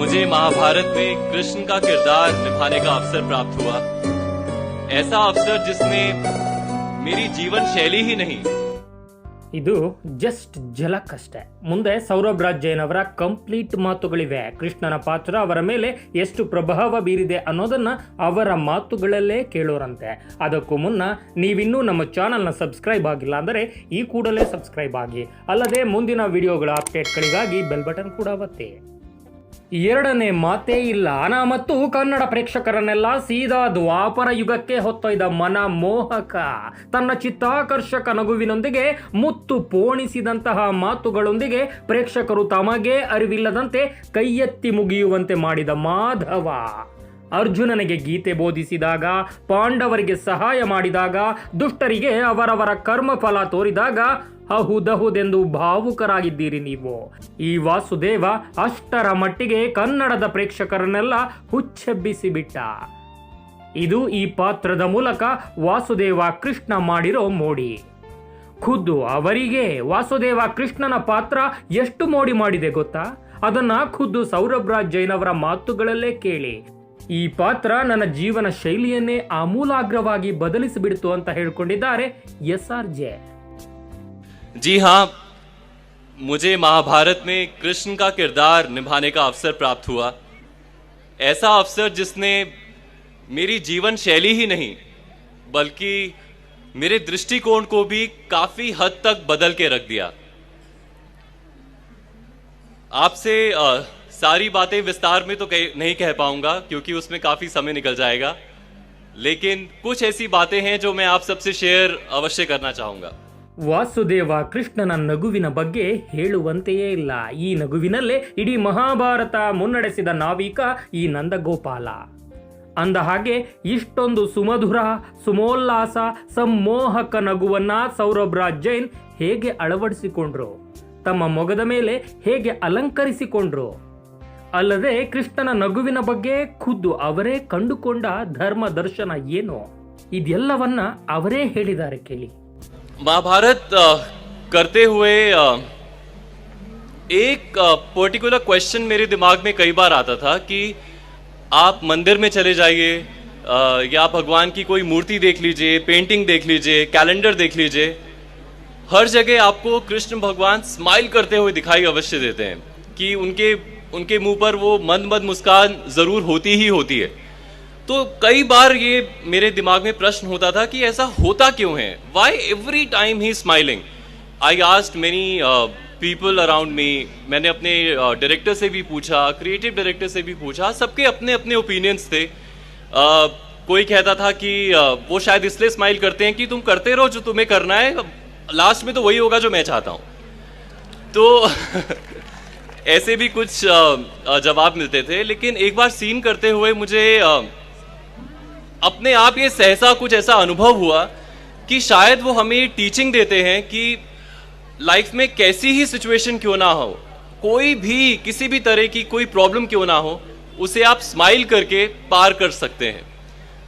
मुझे महाभारत में कृष्ण का किरदार निभाने का अवसर प्राप्त हुआ। ऐसा अवसर जिसने मेरी जीवन शैली ही नहीं। ಇದು ಜಸ್ಟ್ ಝಲಕ್ ಮುಂದೆ ಸೌರಭ್ ರಾಜ್ ಜೈನ್ ಅವರ ಕಂಪ್ಲೀಟ್ ಮಾತುಗಳಿವೆ. ಕೃಷ್ಣನ ಪಾತ್ರ ಅವರ ಮೇಲೆ ಎಷ್ಟು ಪ್ರಭಾವ ಬೀರಿದೆ ಅನ್ನೋದನ್ನ ಅವರ ಮಾತುಗಳಲ್ಲೇ ಕೇಳೋರಂತೆ. ಅದಕ್ಕೂ ಮುನ್ನ ನೀವಿನ್ನೂ ನಮ್ಮ ಚಾನಲ್ನ ಸಬ್ಸ್ಕ್ರೈಬ್ ಆಗಿಲ್ಲ ಅಂದರೆ ಈ ಕೂಡಲೇ ಸಬ್ಸ್ಕ್ರೈಬ್ ಆಗಿ, ಅಲ್ಲದೆ ಮುಂದಿನ ವಿಡಿಯೋಗಳ ಅಪ್ಡೇಟ್ಗಳಿಗಾಗಿ ಬೆಲ್ ಬಟನ್ ಕೂಡ ಒತ್ತಿ. ಎರಡನೇ ಮಾತೇ ಇಲ್ಲ. ಮತ್ತು ಕನ್ನಡ ಪ್ರೇಕ್ಷಕರನ್ನೆಲ್ಲ ಸೀದಾ ದ್ವಾಪರ ಯುಗಕ್ಕೆ ಹೊತ್ತೊಯ್ದ ಮನಮೋಹಕ, ತನ್ನ ಚಿತ್ತಾಕರ್ಷಕ ನಗುವಿನೊಂದಿಗೆ ಮುತ್ತು ಪೋಣಿಸಿದಂತಹ ಮಾತುಗಳೊಂದಿಗೆ ಪ್ರೇಕ್ಷಕರು ತಮಗೇ ಅರಿವಿಲ್ಲದಂತೆ ಕೈಯೆತ್ತಿ ಮುಗಿಯುವಂತೆ ಮಾಡಿದ ಮಾಧವ. ಅರ್ಜುನನಿಗೆ ಗೀತೆ ಬೋಧಿಸಿದಾಗ, ಪಾಂಡವರಿಗೆ ಸಹಾಯ ಮಾಡಿದಾಗ, ದುಷ್ಟರಿಗೆ ಅವರವರ ಕರ್ಮಫಲ ತೋರಿದಾಗ ಹೌದಹುದೆಂದು ಭಾವುಕರಾಗಿದ್ದೀರಿ ನೀವು. ಈ ವಾಸುದೇವ ಅಷ್ಟರ ಮಟ್ಟಿಗೆ ಕನ್ನಡದ ಪ್ರೇಕ್ಷಕರನ್ನೆಲ್ಲ ಹುಚ್ಚೆಬ್ಬಿಸಿಬಿಟ್ಟ. ಇದು ಈ ಪಾತ್ರದ ಮೂಲಕ ವಾಸುದೇವ ಕೃಷ್ಣ ಮಾಡಿರೋ ಮೋಡಿ. ಖುದ್ದು ಅವರಿಗೆ ವಾಸುದೇವ ಕೃಷ್ಣನ ಪಾತ್ರ ಎಷ್ಟು ಮೋಡಿ ಮಾಡಿದೆ ಗೊತ್ತಾ? ಅದನ್ನ ಖುದ್ದು ಸೌರಭ್ ರಾಜ್ ಜೈನ್ ಅವರ ಮಾತುಗಳಲ್ಲೇ ಕೇಳಿ. ಈ ಪಾತ್ರ ನನ್ನ ಜೀವನ ಶೈಲಿಯನ್ನೇ ಆಮೂಲಾಗ್ರವಾಗಿ ಬದಲಿಸಿಬಿಡ್ತು ಅಂತ ಹೇಳ್ಕೊಂಡಿದ್ದಾರೆ SRJ. जी हाँ, मुझे महाभारत में कृष्ण का किरदार निभाने का अवसर प्राप्त हुआ। ऐसा अवसर जिसने मेरी जीवन शैली ही नहीं बल्कि मेरे दृष्टिकोण को भी काफी हद तक बदल के रख दिया। आपसे सारी बातें विस्तार में तो नहीं कह पाऊंगा क्योंकि उसमें काफी समय निकल जाएगा, लेकिन कुछ ऐसी बातें हैं जो मैं आप सबसे शेयर अवश्य करना चाहूंगा. ವಾಸುದೇವ ಕೃಷ್ಣನ ನಗುವಿನ ಬಗ್ಗೆ ಹೇಳುವಂತೆಯೇ ಇಲ್ಲ. ಈ ನಗುವಿನಲ್ಲೇ ಇಡೀ ಮಹಾಭಾರತ ಮುನ್ನಡೆಸಿದ ನಾವಿಕ ಈ ನಂದಗೋಪಾಲ. ಅಂದ ಹಾಗೆ ಇಷ್ಟೊಂದು ಸುಮಧುರ, ಸುಮೋಲ್ಲಾಸ, ಸಮ್ಮೋಹಕ ನಗುವನ್ನ ಸೌರಭ್ ರಾಜ್ ಜೈನ್ ಹೇಗೆ ಅಳವಡಿಸಿಕೊಂಡ್ರು, ತಮ್ಮ ಮೊಗದ ಮೇಲೆ ಹೇಗೆ ಅಲಂಕರಿಸಿಕೊಂಡ್ರು, ಅಲ್ಲದೆ ಕೃಷ್ಣನ ನಗುವಿನ ಬಗ್ಗೆ ಖುದ್ದು ಅವರೇ ಕಂಡುಕೊಂಡ ಧರ್ಮ ದರ್ಶನ ಏನು, ಇದೆಲ್ಲವನ್ನ ಅವರೇ ಹೇಳಿದ್ದಾರೆ ಕೇಳಿ. महाभारत करते हुए एक पर्टिकुलर क्वेश्चन मेरे दिमाग में कई बार आता था कि आप मंदिर में चले जाइए या भगवान की कोई मूर्ति देख लीजिए, पेंटिंग देख लीजिए, कैलेंडर देख लीजिए, हर जगह आपको कृष्ण भगवान स्माइल करते हुए दिखाई अवश्य देते हैं कि उनके मुंह पर वो मंद मंद मुस्कान जरूर होती ही होती है. तो कई बार ये मेरे दिमाग में प्रश्न होता था कि ऐसा होता क्यों है, why every time he smiling. I asked many people around me. मैंने अपने डायरेक्टर से भी पूछा, क्रिएटिव डायरेक्टर से भी पूछा, सबके अपने अपने ओपिनियंस थे. कोई कहता था कि वो शायद इसलिए स्माइल करते हैं कि तुम करते रहो जो तुम्हें करना है, लास्ट में तो वही होगा जो मैं चाहता हूँ. तो ऐसे भी कुछ जवाब मिलते थे. लेकिन एक बार सीन करते हुए मुझे अपने आप ये सहसा कुछ ऐसा अनुभव हुआ कि शायद वो हमें टीचिंग देते हैं कि लाइफ में कैसी ही सिचुएशन क्यों ना हो, कोई भी किसी भी तरह की कोई प्रॉब्लम क्यों ना हो, उसे आप स्माइल करके पार कर सकते हैं.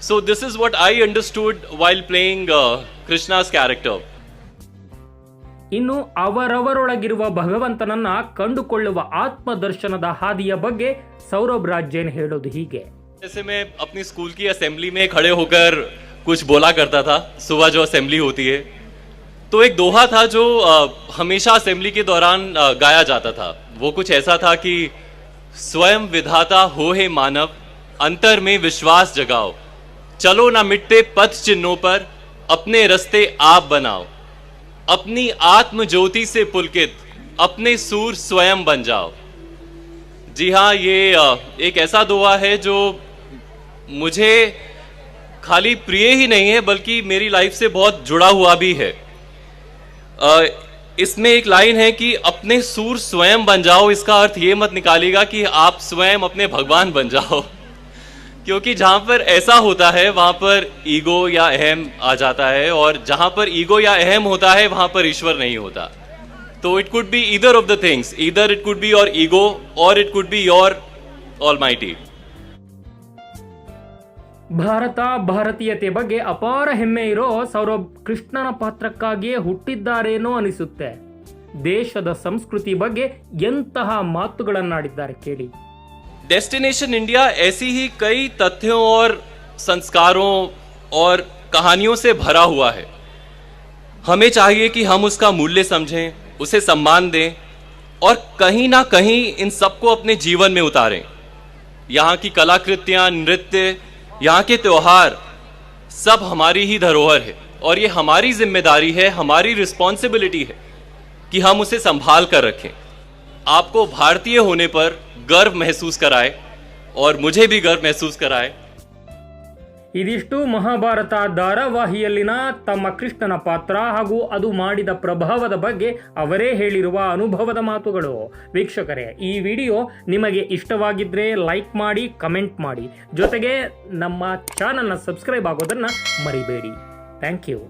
So this is what I understood while playing Krishna's character. ಇನ್ನು ಅವರವರೊಳಗಿರುವ ಭಗವಂತನನ್ನ ಕಂಡುಕೊಳ್ಳುವ ಆತ್ಮದರ್ಶನದ ಹಾದಿಯ ಬಗ್ಗೆ ಸೌರಭ್ ರಾಜ್ ಜೈನ್ ಹೇಳೋದು ಹೀಗೆ. जैसे मैं अपनी स्कूल की असेंबली में खड़े होकर कुछ बोला करता था. सुबह जो असेंबली होती है तो एक दोहा था जो हमेशा असेंबली के दौरान गाया जाता था. वो कुछ ऐसा था कि स्वयं विधाता हो हे मानव, अंतर में विश्वास जगाओ, चलो ना मिटते पथ चिन्हों पर, अपने रस्ते आप बनाओ, अपनी आत्म ज्योति से पुलकित, अपने सूर स्वयं बन जाओ. जी हाँ, ये एक ऐसा दोहा है जो मुझे खाली प्रिय ही नहीं है बल्कि मेरी लाइफ से बहुत जुड़ा हुआ भी है. इसमें एक लाइन है कि अपने सूर स्वयं बन जाओ. इसका अर्थ ये मत निकालिएगा कि आप स्वयं अपने भगवान बन जाओ, क्योंकि जहां पर ऐसा होता है वहां पर ईगो या अहम आ जाता है, और जहां पर ईगो या अहम होता है वहां पर ईश्वर नहीं होता. तो it could be either of the things, either it could be your ego or it could be your almighty. Bharat ಭಾರತೀಯತೆ ಬಗ್ಗೆ ಅಪಾರ ಹೆಮ್ಮೆ ಇರೋ ಸೌರಭ್ ಕೃಷ್ಣನ ಪಾತ್ರಕ್ಕಾಗಿಯೇ ಹುಟ್ಟಿದ್ದಾರೇನೋ ಅನಿಸುತ್ತೆ. ದೇಶದ ಸಂಸ್ಕೃತಿ ಬಗ್ಗೆ ಎಂತಹ ಮಾತುಗಳನ್ನಾಡಿದ್ದಾರೆ ಕೇಳಿ. डेस्टिनेशन इंडिया ऐसी ही कई तथ्यों और संस्कारों और कहानियों से भरा हुआ है। हमें चाहिए कि हम उसका मूल्य समझें, उसे सम्मान दें और कहीं ना कहीं इन सबको अपने जीवन में उतारें। यहाँ की कलाकृतियाँ, नृत्य, यहाँ के त्योहार सब हमारी ही धरोहर है और ये हमारी जिम्मेदारी है, हमारी रिस्पॉन्सिबिलिटी है कि हम उसे संभाल कर रखें। आपको भारतीय होने पर गर्व महसूस कराए और मुझे भी गर्व महसूस कराए। ಇದಿಷ್ಟು ಮಹಾಭಾರತ ಧಾರಾವಾಹಿಯಲ್ಲಿನ ತಮ್ಮ ಕೃಷ್ಣನ ಪಾತ್ರ ಹಾಗೂ ಅದು ಮಾಡಿದ ಪ್ರಭಾವದ ಬಗ್ಗೆ ಅವರೇ ಹೇಳಿರುವ ಅನುಭವದ ಮಾತುಗಳು. ವೀಕ್ಷಕರೇ, ಈ ವಿಡಿಯೋ ನಿಮಗೆ ಇಷ್ಟವಾಗಿದ್ದರೆ ಲೈಕ್ ಮಾಡಿ, ಕಮೆಂಟ್ ಮಾಡಿ, ಜೊತೆಗೆ ನಮ್ಮ ಚಾನಲ್ನ ಸಬ್ಸ್ಕ್ರೈಬ್ ಆಗೋದನ್ನು ಮರಿಬೇಡಿ. Thank you.